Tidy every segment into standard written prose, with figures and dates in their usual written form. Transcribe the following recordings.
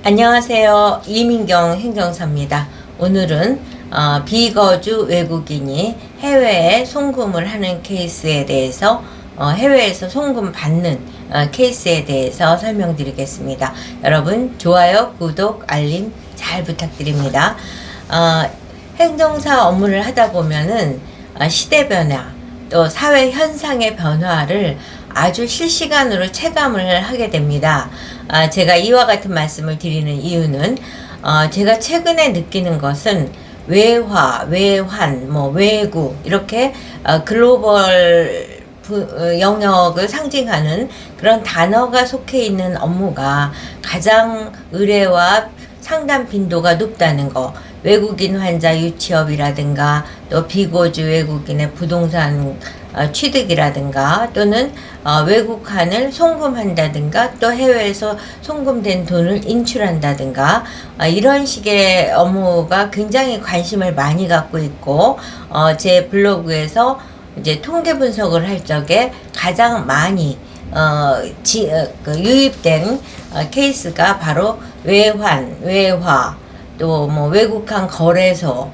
안녕하세요. 이민경 행정사입니다. 오늘은 비거주 외국인이 해외에 송금을 하는 케이스에 대해서 해외에서 송금 받는 케이스에 대해서 설명드리겠습니다. 여러분 좋아요, 구독, 알림 잘 부탁드립니다. 행정사 업무를 하다 보면은 시대 변화 또 사회 현상의 변화를 아주 실시간으로 체감을 하게 됩니다. 제가 이와 같은 말씀을 드리는 이유는 제가 최근에 느끼는 것은 외화, 외환, 외국 이렇게 글로벌 영역을 상징하는 그런 단어가 속해 있는 업무가 가장 의뢰와 상담 빈도가 높다는 거, 외국인 환자 유치업이라든가 또 비거주 외국인의 부동산 취득이라든가 또는 외국환을 송금한다든가 또 해외에서 송금된 돈을 인출한다든가 이런 식의 업무가 굉장히 관심을 많이 갖고 있고 제 블로그에서 이제 통계 분석을 할 적에 가장 많이 유입된 케이스가 바로 외환, 외화, 또 외국환 거래소,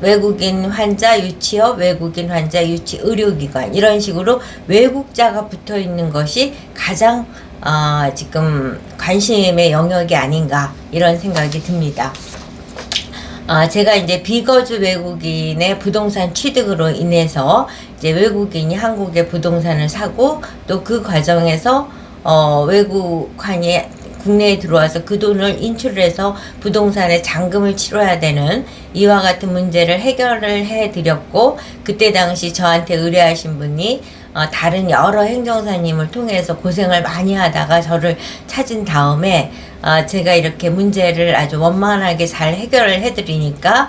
외국인 환자 유치업, 외국인 환자 유치 의료기관 이런 식으로 외국자가 붙어 있는 것이 가장 지금 관심의 영역이 아닌가 이런 생각이 듭니다. 제가 이제 비거주 외국인의 부동산 취득으로 인해서 이제 외국인이 한국에 부동산을 사고 또 그 과정에서 외국환이 국내에 들어와서 그 돈을 인출해서 부동산에 잔금을 치러야 되는 이와 같은 문제를 해결을 해 드렸고, 그때 당시 저한테 의뢰하신 분이 다른 여러 행정사님을 통해서 고생을 많이 하다가 저를 찾은 다음에 제가 이렇게 문제를 아주 원만하게 잘 해결을 해드리니까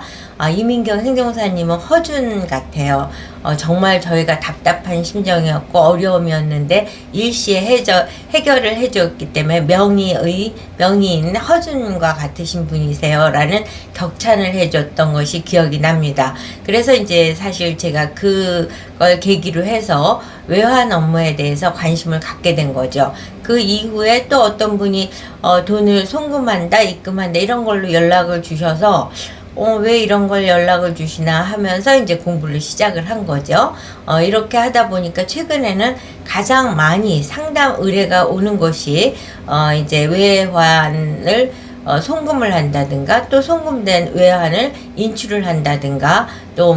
이민경 행정사님은 허준 같아요. 정말 저희가 답답한 심정이었고 어려움이었는데 일시에 해결을 해줬기 때문에 명의인 허준과 같으신 분이세요 라는 격찬을 해줬던 것이 기억이 납니다. 그래서 이제 사실 제가 그걸 계기로 해서 외환 업무에 대해서 관심을 갖게 된 거죠. 그 이후에 또 어떤 분이 돈을 송금한다, 입금한다 이런 걸로 연락을 주셔서 왜 이런 걸 연락을 주시나 하면서 이제 공부를 시작을 한 거죠. 이렇게 하다 보니까 최근에는 가장 많이 상담 의뢰가 오는 것이 이제 외환을 송금을 한다든가 또 송금된 외환을 인출을 한다든가 또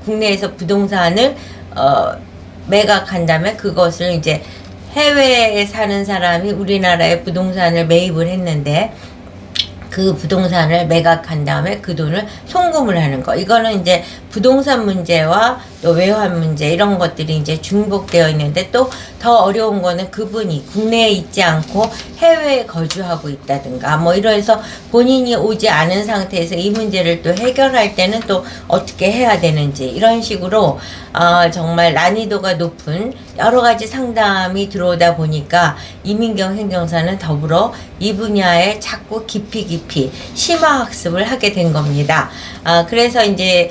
국내에서 부동산을 매각한 다음에 그것을 이제 해외에 사는 사람이 우리나라에 부동산을 매입을 했는데 그 부동산을 매각한 다음에 그 돈을 송금을 하는 거. 이거는 이제 부동산 문제와 또 외환 문제 이런 것들이 이제 중복되어 있는데 또 더 어려운 거는 그분이 국내에 있지 않고 해외에 거주하고 있다든가 이러해서 본인이 오지 않은 상태에서 이 문제를 또 해결할 때는 또 어떻게 해야 되는지 이런 식으로 정말 난이도가 높은 여러 가지 상담이 들어오다 보니까 이민경 행정사는 더불어 이 분야에 자꾸 깊이 심화 학습을 하게 된 겁니다. 그래서 이제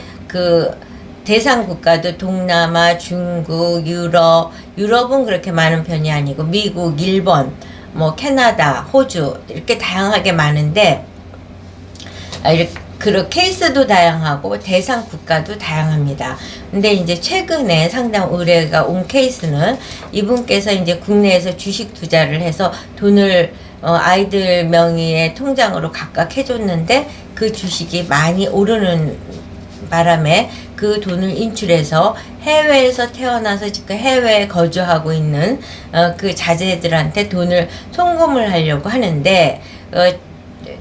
대상 국가도 동남아, 중국, 유럽은 그렇게 많은 편이 아니고 미국, 일본, 캐나다, 호주 이렇게 다양하게 많은데 그 케이스도 다양하고 대상 국가도 다양합니다. 근데 이제 최근에 상담 의뢰가 온 케이스는 이분께서 이제 국내에서 주식 투자를 해서 돈을 아이들 명의의 통장으로 각각 해줬는데 그 주식이 많이 오르는 바람에 그 돈을 인출해서 해외에서 태어나서 지금 해외에 거주하고 있는 그 자제들한테 돈을 송금을 하려고 하는데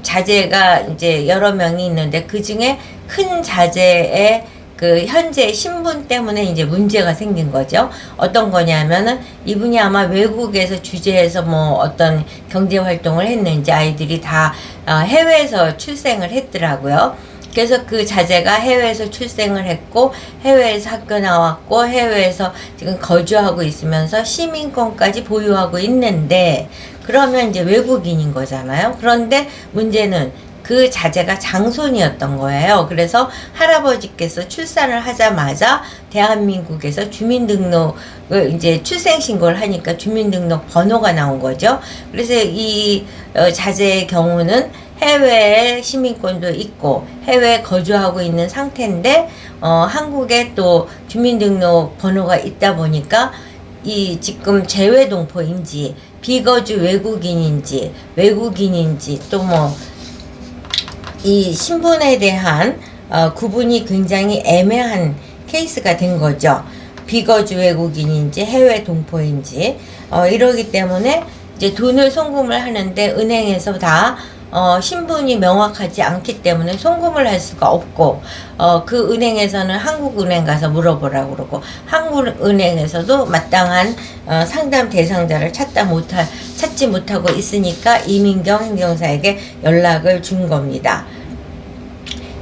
자제가 이제 여러 명이 있는데 그 중에 큰 자제의 그 현재 신분 때문에 이제 문제가 생긴 거죠. 어떤 거냐면은 이분이 아마 외국에서 주재해서 어떤 경제 활동을 했는지 아이들이 다 해외에서 출생을 했더라고요. 그래서 그 자제가 해외에서 출생을 했고 해외에서 학교 나왔고 해외에서 지금 거주하고 있으면서 시민권까지 보유하고 있는데 그러면 이제 외국인인 거잖아요. 그런데 문제는 그 자제가 장손이었던 거예요. 그래서 할아버지께서 출산을 하자마자 대한민국에서 주민등록을 이제 출생신고를 하니까 주민등록 번호가 나온 거죠. 그래서 이 자제의 경우는 해외에 시민권도 있고 해외에 거주하고 있는 상태인데 한국에 또 주민등록 번호가 있다 보니까 이 지금 재외동포인지 비거주 외국인인지 또 뭐 이 신분에 대한 구분이 굉장히 애매한 케이스가 된 거죠. 비거주 외국인인지 해외 동포인지 이러기 때문에 이제 돈을 송금을 하는데 은행에서 다 신분이 명확하지 않기 때문에 송금을 할 수가 없고 그 은행에서는 한국은행 가서 물어보라고 그러고 한국은행에서도 마땅한 상담 대상자를 찾지 못하고 있으니까 이민경 행정사에게 연락을 준 겁니다.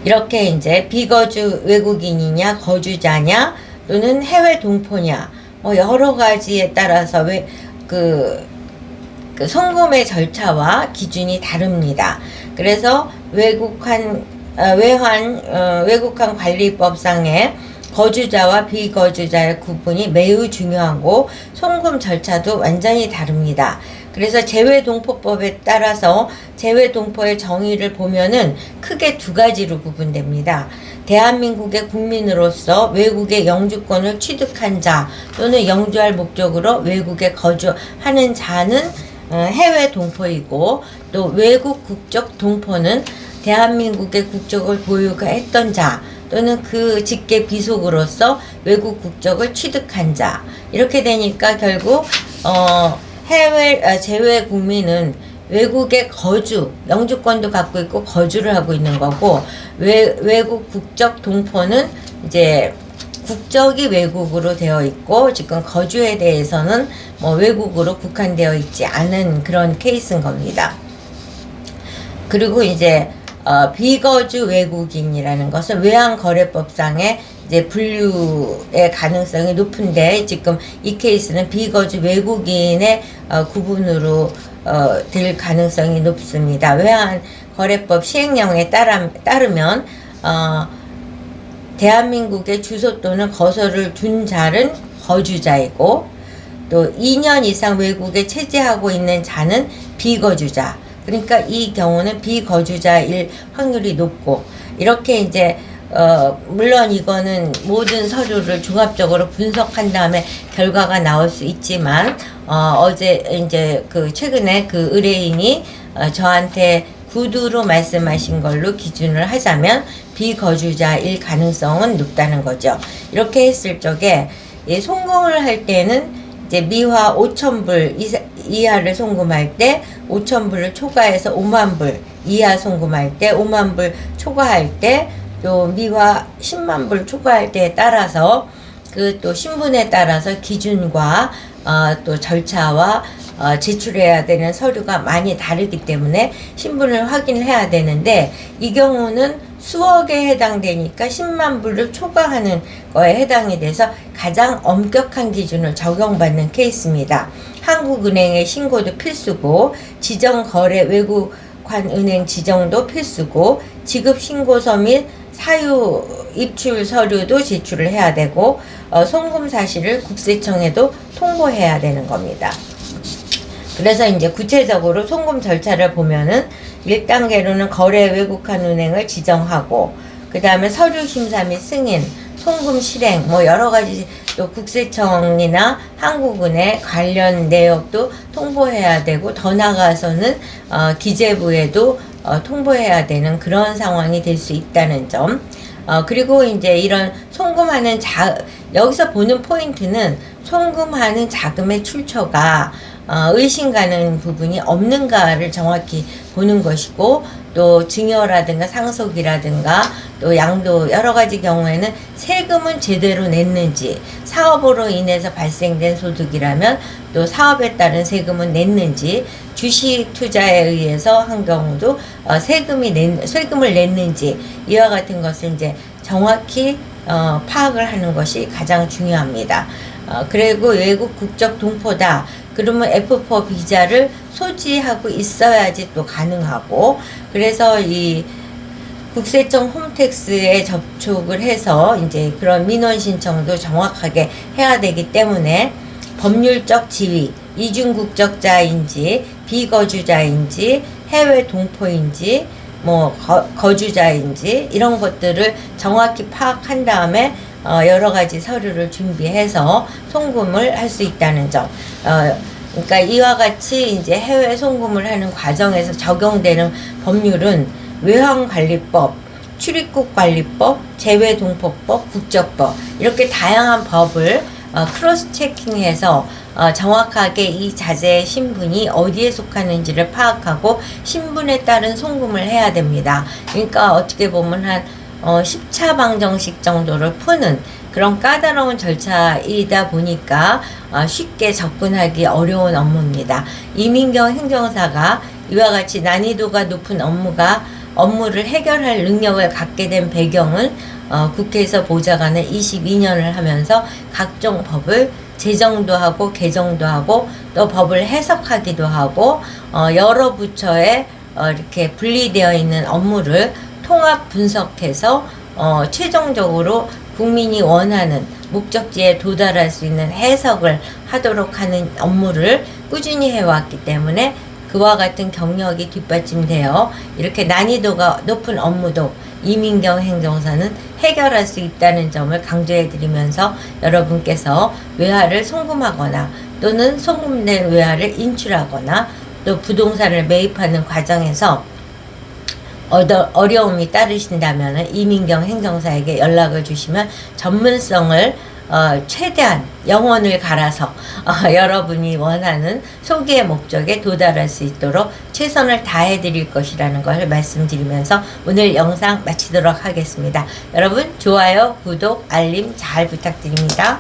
이렇게 이제 비거주 외국인이냐 거주자냐 또는 해외 동포냐 뭐 여러 가지에 따라서 그 송금의 절차와 기준이 다릅니다. 그래서 외국한 관리법상의 거주자와 비거주자의 구분이 매우 중요하고 송금 절차도 완전히 다릅니다. 그래서 재외동포법에 따라서 재외동포의 정의를 보면은 크게 두 가지로 구분됩니다. 대한민국의 국민으로서 외국의 영주권을 취득한 자 또는 영주할 목적으로 외국에 거주하는 자는 해외 동포이고, 또 외국 국적 동포는 대한민국의 국적을 보유했던 자 또는 그 직계 비속으로서 외국 국적을 취득한 자. 이렇게 되니까 결국 재외 국민은 외국에 영주권도 갖고 있고 거주를 하고 있는 거고, 외국 국적 동포는 이제 국적이 외국으로 되어 있고 지금 거주에 대해서는 뭐 외국으로 국한되어 있지 않은 그런 케이스인 겁니다. 그리고 이제 비거주 외국인이라는 것은 외환거래법상의 이제 분류의 가능성이 높은데, 지금 이 케이스는 비거주 외국인의 구분으로 될 가능성이 높습니다. 외환거래법 시행령에 따르면 대한민국의 주소 또는 거소를 둔 자는 거주자이고, 또 2년 이상 외국에 체재하고 있는 자는 비거주자. 그러니까 이 경우는 비거주자일 확률이 높고, 이렇게 이제 물론 이거는 모든 서류를 종합적으로 분석한 다음에 결과가 나올 수 있지만, 어제 이제 최근에 그 의뢰인이 저한테 구두로 말씀하신 걸로 기준을 하자면 비거주자일 가능성은 높다는 거죠. 이렇게 했을 적에 송금을 할 때는 이제 미화 5,000불 이하를 송금할 때 5,000불을 초과해서 50,000불 이하 송금할 때 50,000불 초과할 때, 또 미화 100,000불 초과할 때에 따라서 또 신분에 따라서 기준과 또 절차와 제출해야 되는 서류가 많이 다르기 때문에 신분을 확인해야 되는데, 이 경우는 수억에 해당되니까 100,000불을 초과하는 거에 해당이 돼서 가장 엄격한 기준을 적용받는 케이스입니다. 한국은행의 신고도 필수고, 지정거래 외국환은행 지정도 필수고, 지급신고서 및 사유 입출 서류도 제출을 해야 되고, 송금 사실을 국세청에도 통보해야 되는 겁니다. 그래서 이제 구체적으로 송금 절차를 보면은 1단계로는 거래 외국환 은행을 지정하고, 그 다음에 서류 심사 및 승인, 송금 실행, 뭐 여러 가지, 또 국세청이나 한국은행 관련 내역도 통보해야 되고, 더 나아가서는 기재부에도 통보해야 되는 그런 상황이 될 수 있다는 점. 그리고 이제 이런 송금하는 여기서 보는 포인트는 송금하는 자금의 출처가 의심 가는 부분이 없는가를 정확히 보는 것이고, 또 증여라든가 상속이라든가 또 양도 여러 가지 경우에는 세금은 제대로 냈는지, 사업으로 인해서 발생된 소득이라면 또 사업에 따른 세금은 냈는지, 주식 투자에 의해서 한 경우도 세금을 냈는지, 이와 같은 것을 이제 정확히 파악을 하는 것이 가장 중요합니다. 그리고 외국 국적 동포다 그러면 F4 비자를 소지하고 있어야지 또 가능하고, 그래서 이 국세청 홈택스에 접촉을 해서 이제 그런 민원 신청도 정확하게 해야 되기 때문에 법률적 지위, 이중 국적자인지 비거주자인지 해외 동포인지 뭐 거주자인지 이런 것들을 정확히 파악한 다음에 여러 가지 서류를 준비해서 송금을 할 수 있다는 점. 그러니까 이와 같이 이제 해외 송금을 하는 과정에서 적용되는 법률은 외환관리법, 출입국관리법, 재외동포법, 국적법 이렇게 다양한 법을 크로스 체킹해서 정확하게 이 자재의 신분이 어디에 속하는지를 파악하고 신분에 따른 송금을 해야 됩니다. 그러니까 어떻게 보면 한 10차 방정식 정도를 푸는 그런 까다로운 절차이다 보니까 쉽게 접근하기 어려운 업무입니다. 이민경 행정사가 이와 같이 난이도가 높은 업무를 해결할 능력을 갖게 된 배경은 국회에서 보좌관을 22년을 하면서 각종 법을 제정도 하고 개정도 하고 또 법을 해석하기도 하고 여러 부처에 이렇게 분리되어 있는 업무를 통합 분석해서 최종적으로 국민이 원하는 목적지에 도달할 수 있는 해석을 하도록 하는 업무를 꾸준히 해왔기 때문에 그와 같은 경력이 뒷받침되어 이렇게 난이도가 높은 업무도 이민경 행정사는 해결할 수 있다는 점을 강조해 드리면서 여러분께서 외화를 송금하거나 또는 송금된 외화를 인출하거나 또 부동산을 매입하는 과정에서 어려움이 따르신다면 이민경 행정사에게 연락을 주시면 전문성을 최대한 영혼을 갈아서 여러분이 원하는 소기의 목적에 도달할 수 있도록 최선을 다해 드릴 것이라는 걸 말씀드리면서 오늘 영상 마치도록 하겠습니다. 여러분 좋아요, 구독, 알림 잘 부탁드립니다.